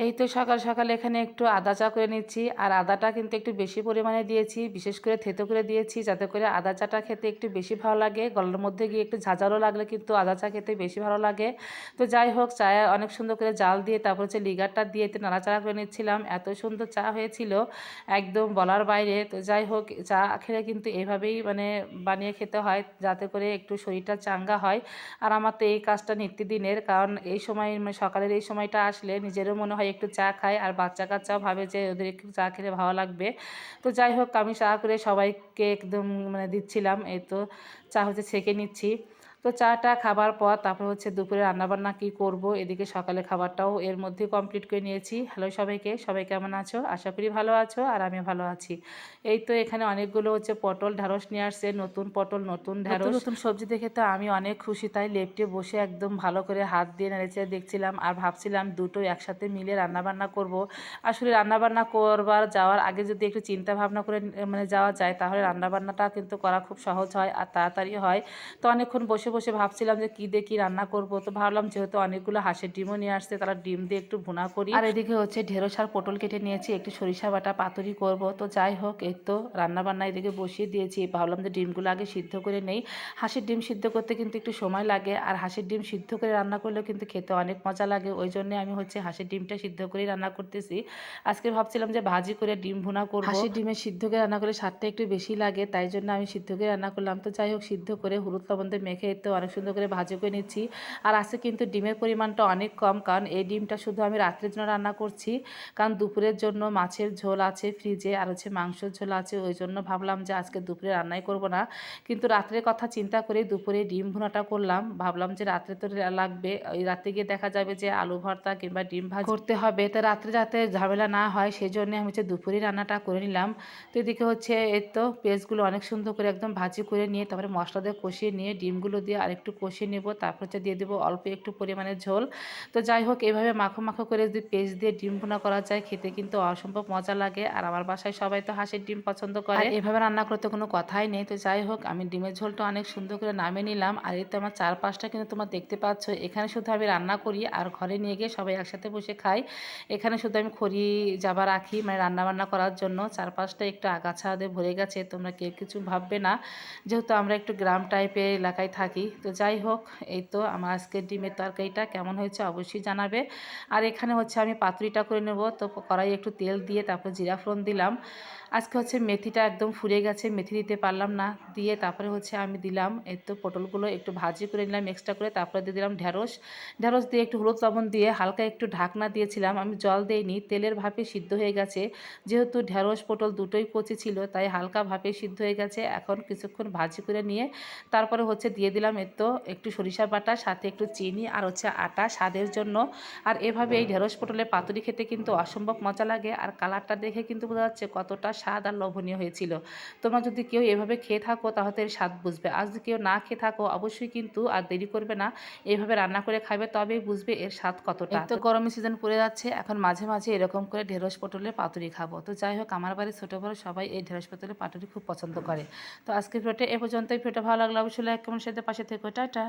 এই তো সকাল সকাল এখানে একটু আদা চা করে নিচ্ছি। আর আদাটা কিন্তু একটু বেশি পরিমাণে দিয়েছি, বিশেষ করে থেতো করে দিয়েছি যাতে করে আদা চাটা খেতে একটু বেশি ভালো লাগে। গলার মধ্যে গিয়ে একটু ঝাঁঝালো লাগলে কিন্তু আদা চা খেতে বেশি ভালো লাগে। তো যাই হোক, চায়ে অনেক সুন্দর করে জাল দিয়ে তারপর হচ্ছে লিগারটা দিয়ে একটু নাড়াচাড়া করে নিচ্ছিলাম। এত সুন্দর চা হয়েছিল, একদম বলার বাইরে। তো যাই হোক, চা খেলে কিন্তু এভাবেই বানিয়ে খেতে হয় যাতে করে একটু শরীরটা চাঙ্গা হয়। আর আমার তো এই কাজটা নিত্যদিনের, কারণ এই সময় সকালের এই সময়টা আসলে নিজেরও মনে হয় একটু চা খাই, আর বাচ্চা কাচ্চাও ভাবে যে ওদের একটু চা খেলে ভালো লাগবে। তো যাই হোক, আমি চা করে সবাইকে একদম দিচ্ছিলাম। এই তো চা হচ্ছে ছেঁকে নিচ্ছি। তো চাটা খাবার পর তারপর হচ্ছে দুপুরে রান্নাবান্না কি করব, এদিকে সকালে খাবারটাও এর মধ্যে কমপ্লিট করে নিয়েছি। হ্যালো সবাইকে, সবাই কেমন আছো? আশা করি ভালো আছো, আর আমি ভালো আছি। এই তো এখানে অনেকগুলো হচ্ছে পটল ঢ্যাঁড়স নিয়ে আসছে, নতুন পটল নতুন ঢ্যাঁড়স। নতুন সবজি দেখে তো আমি অনেক খুশি, তাই লেফটে বসে একদম ভালো করে হাত দিয়ে নেড়েচেড়ে দেখছিলাম, আর ভাবছিলাম দুটো একসাথে মিলে রান্নাবান্না করব। আসলে রান্নাবান্না করবার যাওয়ার আগে যদি একটু চিন্তা ভাবনা করে যাওয়া যায়, তাহলে রান্নাবান্নাটা কিন্তু করা খুব সহজ হয় আর তাড়াতাড়ি হয়। তো অনেকক্ষণ বসে বসে ভাবছিলাম যে কী দিয়ে কী রান্না করব। তো ভাবলাম যেহেতু অনেকগুলো হাঁসের ডিমও নিয়ে আসছে, তারা ডিম দিয়ে একটু ভুনা করি। আর এদিকে হচ্ছে ঢেঁড়স আর পটল কেটে নিয়েছি, একটু সরিষা বাটা পাতুরি করব। তো যাই হোক, এই তো রান্নাবান্না এদিকে বসিয়ে দিয়েছি। ভাবলাম যে ডিমগুলো আগে সিদ্ধ করে নেই। হাঁসের ডিম সিদ্ধ করতে কিন্তু একটু সময় লাগে, আর হাঁসের ডিম সিদ্ধ করে রান্না করলেও কিন্তু খেতে অনেক মজা লাগে। ওই জন্যে আমি হচ্ছে হাঁসের ডিমটা সিদ্ধ করেই রান্না করতেছি। আজকে ভাবছিলাম যে ভাজি করে ডিম ভুনা করব। হাঁসের ডিমের সিদ্ধ করে রান্না করলে স্বাদটা একটু বেশি লাগে, তাই জন্য আমি সিদ্ধ করে রান্না করলাম। তো যাই হোক, সিদ্ধ করে হলুদ লবণ দিয়ে মেখে তো অনেক সুন্দর করে ভাজি করে নিচ্ছি। আর আজকে কিন্তু ডিমের পরিমাণটা অনেক কম, কারণ এই ডিমটা শুধু আমি রাত্রের জন্য রান্না করছি। কারণ দুপুরের জন্য মাছের ঝোল আছে ফ্রিজে, আর হচ্ছে মাংসের ঝোল আছে। ওই জন্য ভাবলাম যে আজকে দুপুরে রান্নাই করব না, কিন্তু রাত্রের কথা চিন্তা করে দুপুরে ডিম ভুনাটা করলাম। ভাবলাম যে রাত্রে তো লাগবে, ওই রাতে গিয়ে দেখা যাবে যে আলু ভর্তা কিংবা ডিম ভাজি করতে হবে। তো রাত্রে যাতে ঝামেলা না হয় সেই জন্য আমি হচ্ছে দুপুরে রান্নাটা করে নিলাম। তো এদিকে হচ্ছে এই তো পেঁয়াজগুলো অনেক সুন্দর করে একদম ভাজি করে নিয়ে তারপরে মশলা দিয়ে কষিয়ে নিয়ে ডিমগুলো দিয়ে আরেকটু কষিয়ে নেব। তারপর হচ্ছে দিয়ে দেবো অল্প একটু পরিমাণে ঝোল। তো যাই হোক, এভাবে মাখো মাখো করে যদি পেঁয়াজ দিয়ে ডিম ভুনা করা যায়, খেতে কিন্তু অসম্ভব মজা লাগে। আর আমার বাসায় সবাই তো হাঁসের ডিম পছন্দ করে, আর এভাবে রান্না করতে কোনো কথাই নেই। তো যাই হোক, আমি ডিমের ঝোলটা অনেক সুন্দর করে নামিয়ে নিলাম। আর এই তো আমার চারপাশটা কিন্তু তোমরা দেখতে পাচ্ছ, এখানে শুধু আমি রান্না করি আর ঘরে নিয়ে গিয়ে সবাই একসাথে বসে খাই। এখানে শুধু আমি খড়ি জাবা রাখি রান্না বান্না করার জন্য। চারপাশটা একটু আগাছা দিয়ে ভরে গেছে, তোমরা কেউ কিছু ভাববে না, যেহেতু আমরা একটু গ্রাম টাইপের এলাকায় থাকি। তো যাই হোক, এই তো আমার আজকের ডিমের তরকারিটা কেমন হয়েছে অবশ্যই জানাবে। আর এখানে হচ্ছে আমি পাতুরিটা করে নেব। তো কড়াই একটু তেল দিয়ে তারপর জিরা ফোড়ন দিলাম। আজকে হচ্ছে মেথিটা একদম ফুরিয়ে গেছে, মেথি দিতে পারলাম না, দিয়ে তারপরে হচ্ছে আমি দিলাম এই তো পটলগুলো একটু ভাজি করে নিলাম এক্সট্রা করে। তারপরে দিয়ে দিলাম ঢ্যাঁড়স। ঢ্যাঁড়স দিয়ে একটু হলুদ লবণ দিয়ে হালকা একটু ঢাকনা দিয়েছিলাম, আমি জল দেইনি, তেলের ভাপে সিদ্ধ হয়ে গেছে। যেহেতু ঢ্যাঁড়স পটল দুটোই কচি ছিল, তাই হালকা ভাপে সিদ্ধ হয়ে গেছে। এখন কিছুক্ষণ ভাজি করে নিয়ে তারপরে হচ্ছে দিয়ে দিলাম এর তো একটু সরিষা বাটা, সাথে একটু চিনি আর হচ্ছে আটা স্বাদের জন্য। আর এভাবে এই ঢ্যাঁড়স পটলের পাতুরি খেতে কিন্তু অসম্ভব মজা লাগে, আর কালারটা দেখে কিন্তু বোঝা যাচ্ছে কতটা স্বাদ আর লোভনীয় হয়েছিল। তোমরা যদি কেউ এভাবে খেয়ে থাকো তাহলে এর স্বাদ বুঝবে, আর যদি কেউ না খেয়ে থাকো অবশ্যই কিন্তু আর দেরি করবে না, এইভাবে রান্না করে খাবে, তবেই বুঝবে এর স্বাদ কতটা। এই তো গরমের সিজন পড়ে যাচ্ছে, এখন মাঝে মাঝে এরকম করে ঢেঁড়স পটলের পাতুরি খাবো। তো যাই হোক, আমার বাড়ির ছোটো বড় সবাই এই ঢেঁড়স পটলের পাতুরি খুব পছন্দ করে। তো আজকে ভিডিওটা এ পর্যন্তই। ভিডিওটা ভালো লাগলে অবশ্যই লাইক কমেন্ট সাথে পাশে থেকো। টাটা।